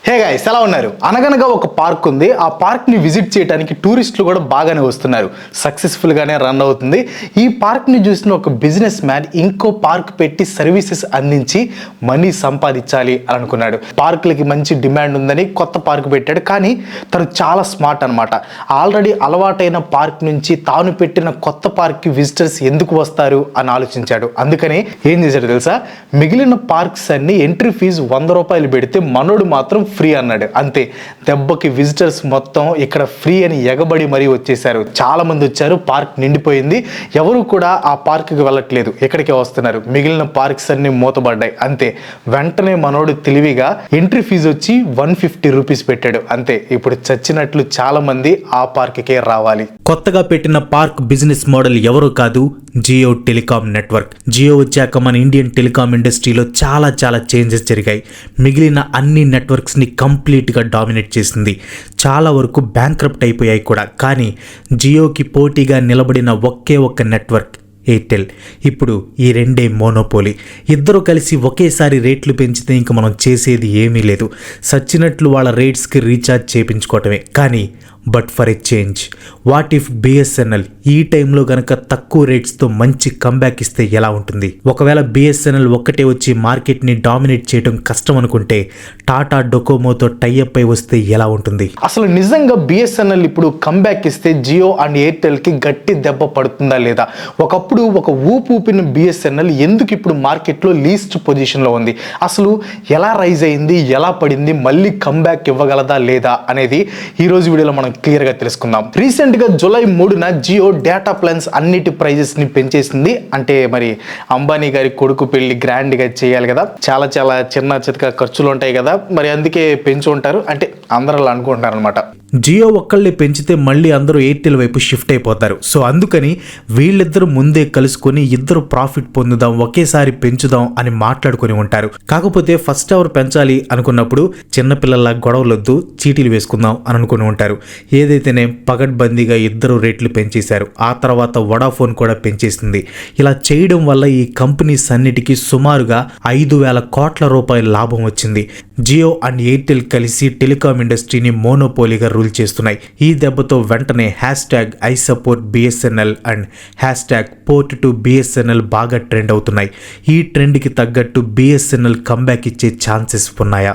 Hey guys ఎలా ఉన్నారు? అనగనగా ఒక పార్క్ ఉంది. ఆ పార్క్ని విజిట్ చేయడానికి టూరిస్టులు కూడా బాగానే వస్తున్నారు. సక్సెస్ఫుల్గానే రన్ అవుతుంది. ఈ పార్క్ని చూసిన ఒక బిజినెస్ మ్యాన్ ఇంకో పార్క్ పెట్టి సర్వీసెస్ అందించి మనీ సంపాదించాలి అని అనుకున్నాడు. పార్కులకి మంచి డిమాండ్ ఉందని కొత్త పార్క్ పెట్టాడు. కానీ తను చాలా స్మార్ట్ అనమాట. ఆల్రెడీ అలవాటైన పార్క్ నుంచి తాను పెట్టిన కొత్త పార్క్కి విజిటర్స్ ఎందుకు వస్తారు అని ఆలోచించాడు. అందుకని ఏం చేశాడు తెలుసా? మిగిలిన పార్క్స్ అన్ని ఎంట్రీ ఫీజు ₹100 పెడితే మనోడు మాత్రం ఫ్రీ అన్నాడు. అంతే, దెబ్బకి విజిటర్స్ మొత్తం ఇక్కడ ఫ్రీ అని ఎగబడి మరీ వచ్చేసారు. చాలా మంది వచ్చారు. పార్క్ నిండిపోయింది. ఎవరు కూడా ఆ పార్క్కి వెళ్ళట్లేదు, ఇక్కడికే వస్తున్నారు. మిగిలిన పార్క్స్ అన్ని మూతబడ్డాయి. అంతే, వెంటనే మనోడు తెలివిగా ఎంట్రీ ఫీజు వచ్చి ₹150 పెట్టాడు. అంతే, ఇప్పుడు చచ్చినట్లు చాలా మంది ఆ పార్క్కే రావాలి. కొత్తగా పెట్టిన పార్క్ బిజినెస్ మోడల్ ఎవరో కాదు, జియో టెలికాం నెట్వర్క్. జియో వచ్చాక మన ఇండియన్ టెలికాం ఇండస్ట్రీలో చాలా చేంజెస్ జరిగాయి. మిగిలిన అన్ని నెట్వర్క్స్ని కంప్లీట్గా డామినేట్ చేసింది. చాలా వరకు బ్యాంక్రప్ట్ అయిపోయాయి కూడా. కానీ జియోకి పోటీగా నిలబడిన ఒకే ఒక్క నెట్వర్క్ ఎయిర్టెల్. ఇప్పుడు ఈ రెండే మోనోపోలీ. ఇద్దరు కలిసి ఒకేసారి రేట్లు పెంచితే ఇంక మనం చేసేది ఏమీ లేదు. సచ్చినట్లు వాళ్ళ రేట్స్కి రీఛార్జ్ చేయించుకోవటమే. కానీ but for a change, what if BSNL ఈ టైంలో గనక తక్కువ రేట్స్తో మంచి కంబ్యాక్ ఇస్తే ఎలా ఉంటుంది? ఒకవేళ బిఎస్ఎన్ఎల్ ఒక్కటే వచ్చి మార్కెట్ని డామినేట్ చేయడం కష్టం అనుకుంటే టాటా డొకోమోతో టైఅప్ అయి వస్తే ఎలా ఉంటుంది? అసలు నిజంగా బిఎస్ఎన్ఎల్ ఇప్పుడు కంబ్యాక్ ఇస్తే జియో అండ్ ఎయిర్టెల్కి గట్టి దెబ్బ పడుతుందా లేదా? ఒకప్పుడు ఒక ఊపిన బిఎస్ఎన్ఎల్ ఎందుకు ఇప్పుడు మార్కెట్లో లీస్ట్ పొజిషన్లో ఉంది? అసలు ఎలా రైజ్ అయింది, ఎలా పడింది, మళ్ళీ కంబ్యాక్ ఇవ్వగలదా లేదా అనేది ఈ రోజు వీడియోలో మనం క్లియర్గా తెలుసుకుందాం. రీసెంట్గా జూలై 3న జియో డేటా ప్లాన్స్ అన్నిటి ప్రైజెస్ని పెంచేసింది. అంటే మరి అంబానీ గారి కొడుకు పెళ్లి గ్రాండ్గా చేయాలి కదా, చాలా చిన్న చితక ఖర్చులు ఉంటాయి కదా, మరి అందుకే పెంచి ఉంటారు. అంటే అందరూ అలా అనుకుంటున్నారు అనమాట. జియో ఒక్కళ్ళే పెంచితే మళ్ళీ అందరూ ఎయిర్టెల్ వైపు షిఫ్ట్ అయిపోతారు. సో అందుకని వీళ్ళిద్దరూ ముందే కలుసుకొని ఇద్దరు ప్రాఫిట్ పొందుదాం, ఒకేసారి పెంచుదాం అని మాట్లాడుకొని ఉంటారు. కాకపోతే ఫస్ట్ అవర్ పెంచాలి అనుకున్నప్పుడు చిన్నపిల్లల గొడవలొద్దు, చీటీలు వేసుకుందాం అని అనుకుని ఉంటారు. ఏదైతేనే పగడ్బందీగా ఇద్దరు రేట్లు పెంచేశారు. ఆ తర్వాత వడాఫోన్ కూడా పెంచేసింది. ఇలా చేయడం వల్ల ఈ కంపెనీస్ అన్నిటికీ సుమారుగా ₹5,000 కోట్ల లాభం వచ్చింది. జియో అండ్ ఎయిర్టెల్ కలిసి టెలికాం ఇండస్ట్రీని మోనోపోలీగా రూల్ చేస్తున్నాయి. ఈ దెబ్బతో వెంటనే #I support BSNL and #port2BSNL బాగా ట్రెండ్ అవుతున్నాయి. ఈ ట్రెండ్కి తగ్గట్టు బిఎస్ఎన్ఎల్ కంబ్యాక్ ఇచ్చే ఛాన్సెస్ ఉన్నాయా?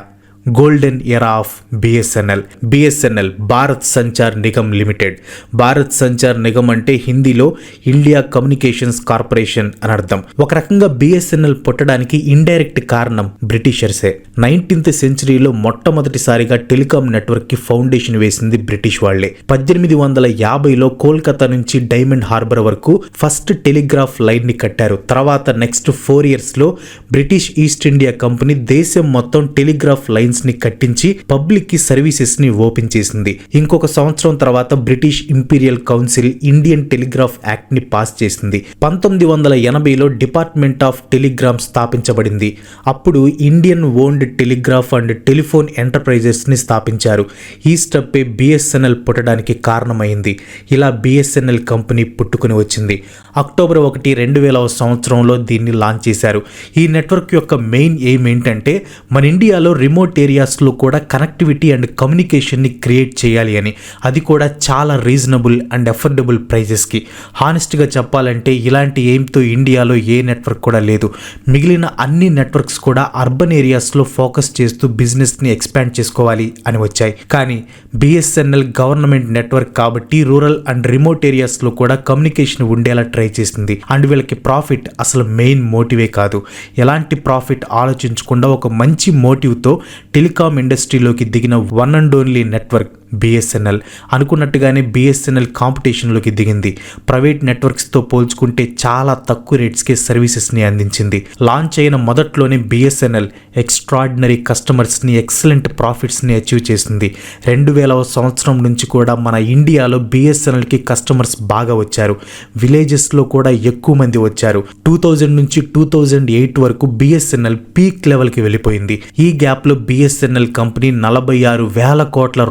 Golden era of BSNL Bharat Sanchar Nigam limited. Bharat Sanchar Nigam అంటే హిందీలో ఇండియా కమ్యూనికేషన్స్ కార్పొరేషన్ అని అర్థం. ఒక రకంగా బిఎస్ఎన్ఎల్ పుట్టడానికి ఇండైరెక్ట్ కారణం బ్రిటిషర్సే. 19th సెంచరీలో మొట్టమొదటిసారిగా టెలికాం నెట్వర్క్ కి ఫౌండేషన్ వేసింది బ్రిటిష్ వాళ్లే. 1850లో కోల్కతా నుంచి డైమండ్ హార్బర్ వరకు ఫస్ట్ టెలిగ్రాఫ్ లైన్ ని కట్టారు. తర్వాత నెక్స్ట్ 4 years లో బ్రిటిష్ ఈస్ట్ ఇండియా కంపెనీ దేశం మొత్తం టెలిగ్రాఫ్ లైన్ ని కట్టించి పబ్లిక్ కి సర్వీసెస్ ని ఓపెన్ చేసింది. ఇంకొక సంవత్సరం తర్వాత British imperial council Indian telegraph act ని పాస్ చేసింది. 1980లో డిపార్ట్మెంట్ ఆఫ్ టెలిగ్రామ్ స్థాపించబడింది. అప్పుడు Indian owned telegraph and telephone enterprises ని స్థాపించారు. ఈ స్టెప్పే బిఎస్ఎన్ఎల్ పుట్టడానికి కారణమైంది. ఇలా బిఎస్ఎన్ఎల్ కంపెనీ పుట్టుకుని వచ్చింది. అక్టోబర్ 1, 2000 సంవత్సరంలో దీన్ని లాంచ్ చేశారు. ఈ నెట్వర్క్ యొక్క మెయిన్ ఎయిమ్ ఏంటంటే మన ఇండియాలో రిమోట్ ఏరియాస్లో కూడా కనెక్టివిటీ అండ్ కమ్యూనికేషన్ని క్రియేట్ చేయాలి అని. అది కూడా చాలా రీజనబుల్ అండ్ అఫోర్డబుల్ ప్రైజెస్కి. హానెస్ట్గా చెప్పాలంటే ఇలాంటి ఎయిమ్తో ఇండియాలో ఏ నెట్వర్క్ కూడా లేదు. మిగిలిన అన్ని నెట్వర్క్స్ కూడా అర్బన్ ఏరియాస్లో ఫోకస్ చేస్తూ బిజినెస్ని ఎక్స్పాండ్ చేసుకోవాలి అని వచ్చాయి. కానీ బిఎస్ఎన్ఎల్ గవర్నమెంట్ నెట్వర్క్ కాబట్టి రూరల్ అండ్ రిమోట్ ఏరియాస్లో కూడా కమ్యూనికేషన్ ఉండేలా ట్రై చేసింది. అండ్ వీళ్ళకి ప్రాఫిట్ అసలు మెయిన్ మోటివే కాదు. ఎలాంటి ప్రాఫిట్ ఆలోచించకుండా ఒక మంచి మోటివ్తో టెలికాం ఇండస్ట్రీలోకి దిగిన one and only network BSNL. అనుకున్నట్టుగానే బిఎస్ఎన్ఎల్ కాంపిటీషన్లోకి దిగింది. ప్రైవేట్ నెట్వర్క్స్తో పోల్చుకుంటే చాలా తక్కువ రేట్స్కే సర్వీసెస్ని అందించింది. లాంచ్ అయిన మొదట్లోనే బిఎస్ఎన్ఎల్ ఎక్స్ట్రాడినరీ కస్టమర్స్ని, ఎక్సలెంట్ ప్రాఫిట్స్ని అచీవ్ చేసింది. 2000 సంవత్సరం నుంచి కూడా మన ఇండియాలో బిఎస్ఎన్ఎల్కి కస్టమర్స్ బాగా వచ్చారు. విలేజెస్లో కూడా ఎక్కువ మంది వచ్చారు. 2000 నుంచి 2008 వరకు బిఎస్ఎన్ఎల్ పీక్ లెవెల్కి వెళ్ళిపోయింది. ఈ గ్యాప్లో బిఎస్ఎన్ఎల్ కంపెనీ ₹46,000 కోట్ల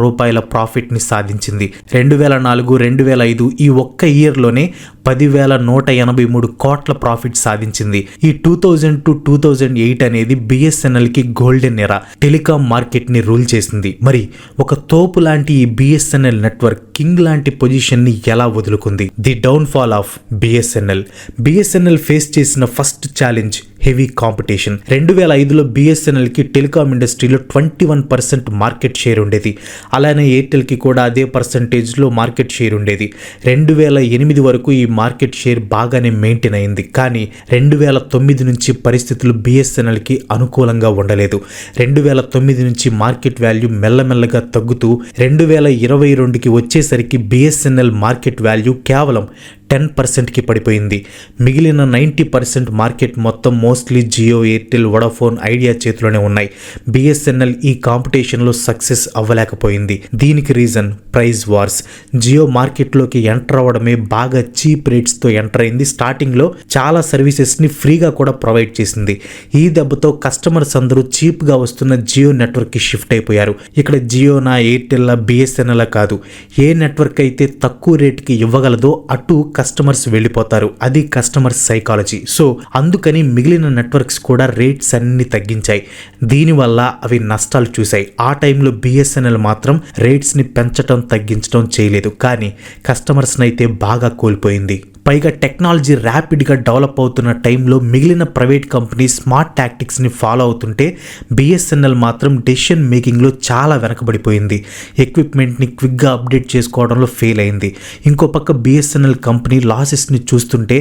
ప్రాఫిట్ని సాధించింది. 2004, 2005 ఈ ఒక్క ఇయర్లోనే 10,183 కోట్ల ప్రాఫిట్ సాధించింది. ఈ 2000 to 2008 అనేది బిఎస్ఎన్ఎల్కి గోల్డెన్ ఎరా, టెలికాం మార్కెట్ని రూల్ చేసింది. మరి ఒక తోపు లాంటి ఈ బిఎస్ఎన్ఎల్ నెట్వర్క్ కింగ్ లాంటి పొజిషన్ని ఎలా వదులుకుంది? The downfall of BSNL. BSNL face చేసిన ఫస్ట్ ఛాలెంజ్ హెవీ కాంపిటీషన్. 2005లో బిఎస్ఎన్ఎల్కి టెలికాం ఇండస్ట్రీలో 21% మార్కెట్ షేర్ ఉండేది. అలానే ఎయిర్టెల్కి కూడా అదే పర్సంటేజ్లో మార్కెట్ షేర్ ఉండేది. 2008 వరకు ఈ మార్కెట్ షేర్ బాగానే మెయింటైన్ అయింది. కానీ 2009 నుంచి పరిస్థితులు బిఎస్ఎన్ఎల్కి అనుకూలంగా ఉండలేదు. 2009 నుంచి మార్కెట్ వాల్యూ మెల్లమెల్లగా తగ్గుతూ 2022కి వచ్చేసరికి బిఎస్ఎన్ఎల్ మార్కెట్ వాల్యూ కేవలం 10%కి పడిపోయింది. మిగిలిన 90% మార్కెట్ మొత్తం mostly Jio, Airtel, Vodafone, Idea చేతిలోనే ఉన్నాయి. బిఎస్ఎన్ఎల్ ఈ కాంపిటీషన్లో సక్సెస్ అవ్వలేకపోయింది. దీనికి రీజన్ ప్రైస్ వార్స్. జియో మార్కెట్లోకి ఎంటర్ అవ్వడమే బాగా చీప్ రేట్స్తో ఎంటర్ అయింది. స్టార్టింగ్లో చాలా సర్వీసెస్ని ఫ్రీగా కూడా ప్రొవైడ్ చేసింది. ఈ దెబ్బతో కస్టమర్స్ అందరూ చీప్గా వస్తున్న జియో నెట్వర్క్కి షిఫ్ట్ అయిపోయారు. ఇక్కడ జియోనా, ఎయిర్టెల్, బిఎస్ఎన్ఎల్ కాదు, ఏ నెట్వర్క్ అయితే తక్కువ రేటుకి ఇవ్వగలదో అటు కస్టమర్స్ వెళ్ళిపోతారు. అది కస్టమర్ సైకాలజీ. సో అందుకని మిగిలిన నెట్వర్క్స్ కూడా రేట్స్ అన్ని తగ్గించాయి. దీనివల్ల అవి నష్టాలు చూశాయి. ఆ టైంలో బిఎస్ఎన్ఎల్ మాత్రం రేట్స్ని పెంచడం తగ్గించడం చేయలేదు. కానీ కస్టమర్స్ని అయితే బాగా కోల్పోయింది. పైగా టెక్నాలజీ ర్యాపిడ్గా డెవలప్ అవుతున్న టైంలో మిగిలిన ప్రైవేట్ కంపెనీ స్మార్ట్ టాక్టిక్స్ని ఫాలో అవుతుంటే బిఎస్ఎన్ఎల్ మాత్రం డెసిషన్ మేకింగ్లో చాలా వెనకబడిపోయింది. ఎక్విప్మెంట్ని క్విక్గా అప్డేట్ చేసుకోవడంలో ఫెయిల్ అయింది. ఇంకో పక్క బిఎస్ఎన్ఎల్ కంపెనీ లాసెస్ని చూస్తుంటే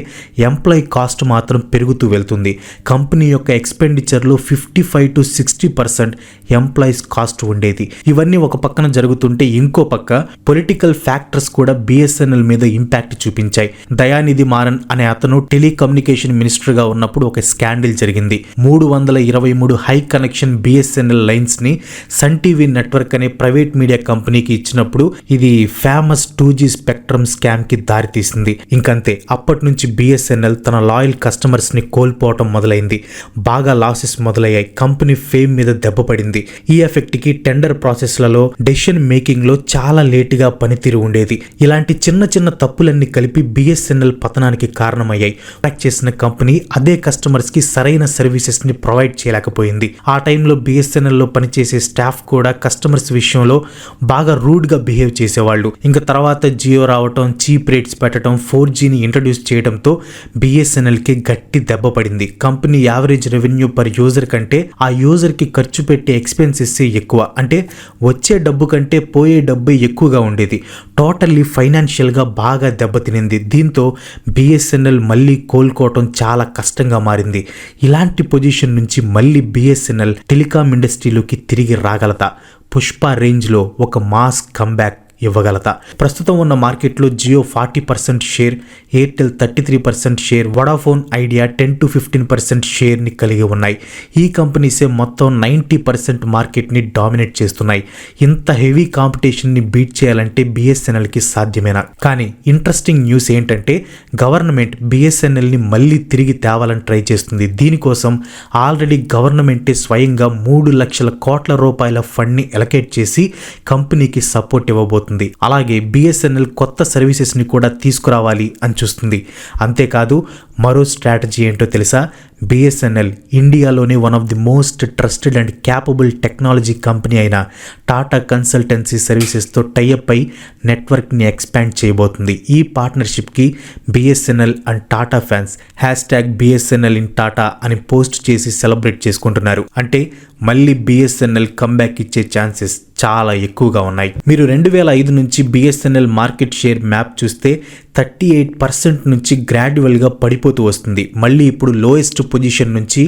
ఎంప్లాయీ కాస్ట్ మాత్రం పెరుగుతూ వెళ్తుంది. కంపెనీ యొక్క ఎక్స్పెండిచర్లో 55 to 60% ఎంప్లాయీస్ కాస్ట్ ఉండేది. ఇవన్నీ ఒక పక్కన జరుగుతుంటే ఇంకో పక్క పొలిటికల్ ఫ్యాక్టర్స్ కూడా బిఎస్ఎన్ఎల్ మీద ఇంపాక్ట్ చూపించాయి. దయానిధి మారన్ అనే అతను టెలికమ్యూనికేషన్ మినిస్టర్గా ఉన్నప్పుడు ఒక స్కాండిల్ జరిగింది. 323 హై కనెక్షన్ బిఎస్ఎన్ఎల్ లైన్స్ ని సన్ టీవీ నెట్వర్క్ అనే ప్రైవేట్ మీడియా కంపెనీకి ఇచ్చినప్పుడు ఇది ఫేమస్ 2G స్పెక్ట్రమ్ స్కామ్ కి దారితీసింది. ఇంకంతే, అప్పటి నుంచి బిఎస్ఎన్ఎల్ తన లాయల్ కస్టమర్స్ ని కోల్పోవటం మొదలైంది. బాగా లాసెస్ మొదలయ్యాయి. కంపెనీ ఫేమ్ మీద దెబ్బ పడింది. ఈ ఎఫెక్ట్ కి టెండర్ ప్రాసెస్లలో, డెసిషన్ మేకింగ్ లో చాలా లేటుగా పనితీరు ఉండేది. ఇలాంటి చిన్న చిన్న తప్పులన్నీ కలిపి బిఎస్ఎన్ఎల్ పతనానికి కారణమయ్యాయి. ప్యాక్ చేసిన కంపెనీ అదే కస్టమర్స్ కి సరైన సర్వీసెస్ ని ప్రొవైడ్ చేయలేకపోయింది. ఆ టైంలో బిఎస్ఎన్ఎల్ లో పనిచేసే స్టాఫ్ కూడా కస్టమర్స్ విషయంలో బాగా రూడ్ గా బిహేవ్ చేసేవాళ్ళు. ఇంకా తర్వాత జియో రావటం, చీప్ రేట్స్ పెట్టడం, 4Gని ఇంట్రడ్యూస్ చేయడంతో బిఎస్ఎన్ఎల్ కి గట్టి దెబ్బ పడింది. Company average revenue per user కంటే ఆ యూజర్ కి ఖర్చు పెట్టే ఎక్స్పెన్సెస్ ఎక్కువ. అంటే వచ్చే డబ్బు కంటే పోయే డబ్బు ఎక్కువగా ఉండేది. టోటల్లీ ఫైనాన్షియల్ గా బాగా దెబ్బతినింది. దీంతో బిఎస్ఎన్ఎల్ మళ్ళీ కోలుకోవటం చాలా కష్టంగా మారింది. ఇలాంటి పొజిషన్ నుంచి మళ్ళీ బిఎస్ఎన్ఎల్ టెలికాం ఇండస్ట్రీలోకి తిరిగి రాగలదా? పుష్ప రేంజ్లో ఒక మాస్ కంబ్యాక్ ఇవ్వగలతా? ప్రస్తుతం ఉన్న మార్కెట్లో Jio 40% share, Airtel 33% share, Vodafone, Idea 10 to 15% షేర్ని కలిగి ఉన్నాయి. ఈ కంపెనీసే మొత్తం 90% మార్కెట్ని డామినేట్ చేస్తున్నాయి. ఇంత హెవీ కాంపిటీషన్ని బీట్ చేయాలంటే బిఎస్ఎన్ఎల్కి సాధ్యమేనా? కానీ ఇంట్రెస్టింగ్ న్యూస్ ఏంటంటే గవర్నమెంట్ బిఎస్ఎన్ఎల్ని మళ్ళీ తిరిగి తేవాలని ట్రై చేస్తుంది. దీనికోసం ఆల్రెడీ గవర్నమెంటే స్వయంగా 3 లక్షల కోట్ల రూపాయల ఫండ్ని ఎలకేట్ చేసి కంపెనీకి సపోర్ట్ ఇవ్వబోతుంది. అలాగే బిఎస్ఎన్ఎల్ కొత్త సర్వీసెస్ ని కూడా తీసుకురావాలి అని చూస్తుంది. అంతేకాదు మరో స్ట్రాటజీ ఏంటో తెలుసా? బిఎస్ఎన్ఎల్ ఇండియాలోనే one of the most trusted and capable technology company అయిన టాటా కన్సల్టెన్సీ సర్వీసెస్తో టైఅప్ అయి నెట్వర్క్ని ఎక్స్పాండ్ చేయబోతుంది. ఈ పార్ట్నర్షిప్కి BSNL and Tata fans #BSNL in Tata అని పోస్ట్ చేసి సెలబ్రేట్ చేసుకుంటున్నారు. అంటే మళ్ళీ బిఎస్ఎన్ఎల్ కంబ్యాక్ ఇచ్చే ఛాన్సెస్ చాలా ఎక్కువగా ఉన్నాయి. మీరు 2005 నుంచి బిఎస్ఎన్ఎల్ మార్కెట్ షేర్ మ్యాప్ చూస్తే 38% నుంచి గ్రాడ్యువల్గా పడిపోతూ వస్తుంది. మళ్ళీ ఇప్పుడు లోయెస్ట్ పొజిషన్ నుంచి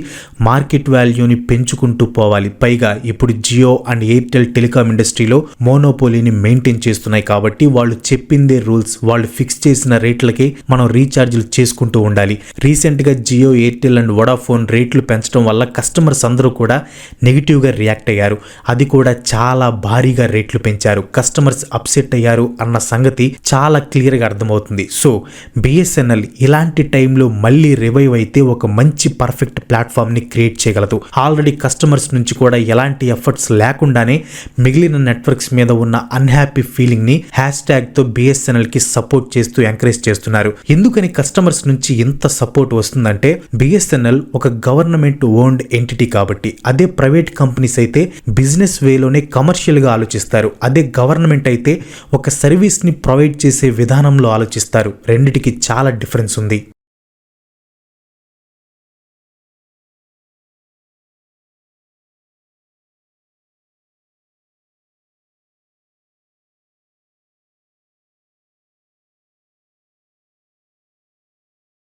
మార్కెట్ వాల్యూని పెంచుకుంటూ పోవాలి. పైగా ఇప్పుడు జియో అండ్ ఎయిర్టెల్ టెలికాం ఇండస్ట్రీలో మోనోపోలీని మెయింటైన్ చేస్తున్నాయి. కాబట్టి వాళ్ళు చెప్పిందే రూల్స్, వాళ్ళు ఫిక్స్ చేసిన రేట్లకి మనం రీఛార్జ్లు చేసుకుంటూ ఉండాలి. రీసెంట్గా జియో, ఎయిర్టెల్ అండ్ వొడాఫోన్ రేట్లు పెంచడం వల్ల కస్టమర్స్ అందరూ కూడా నెగిటివ్గా రియాక్ట్ అయ్యారు. అది కూడా చాలా భారీగా రేట్లు పెంచారు. కస్టమర్స్ అప్సెట్ అయ్యారు అన్న సంగతి చాలా క్లియర్గా అర్థమవుతుంది. వచ్చింది. సో బిఎస్ఎన్ఎల్ ఇలాంటి టైంలో మళ్ళీ రివైవ్ అయితే ఒక మంచి పర్ఫెక్ట్ ప్లాట్ఫామ్ని క్రియేట్ చేయగలదు. ఆల్రెడీ కస్టమర్స్ నుంచి కూడా ఎలాంటి ఎఫర్ట్స్ లేకుండానే మిగిలిన నెట్వర్క్స్ మీద ఉన్న అన్హ్యాపీ ఫీలింగ్ని #తో బిఎస్ఎన్ఎల్కి సపోర్ట్ చేస్తూ ఎంకరేజ్ చేస్తున్నారు. ఎందుకని కస్టమర్స్ నుంచి ఇంత సపోర్ట్ వస్తుందంటే బిఎస్ఎన్ఎల్ ఒక గవర్నమెంట్ ఓన్డ్ ఎంటిటీ కాబట్టి. అదే ప్రైవేట్ కంపెనీస్ అయితే బిజినెస్ వేలోనే కమర్షియల్గా ఆలోచిస్తారు. అదే గవర్నమెంట్ అయితే ఒక సర్వీస్ని ప్రొవైడ్ చేసే విధానంలో ఆలోచిస్తారు. రెండిటికి చాలా డిఫరెన్స్ ఉంది.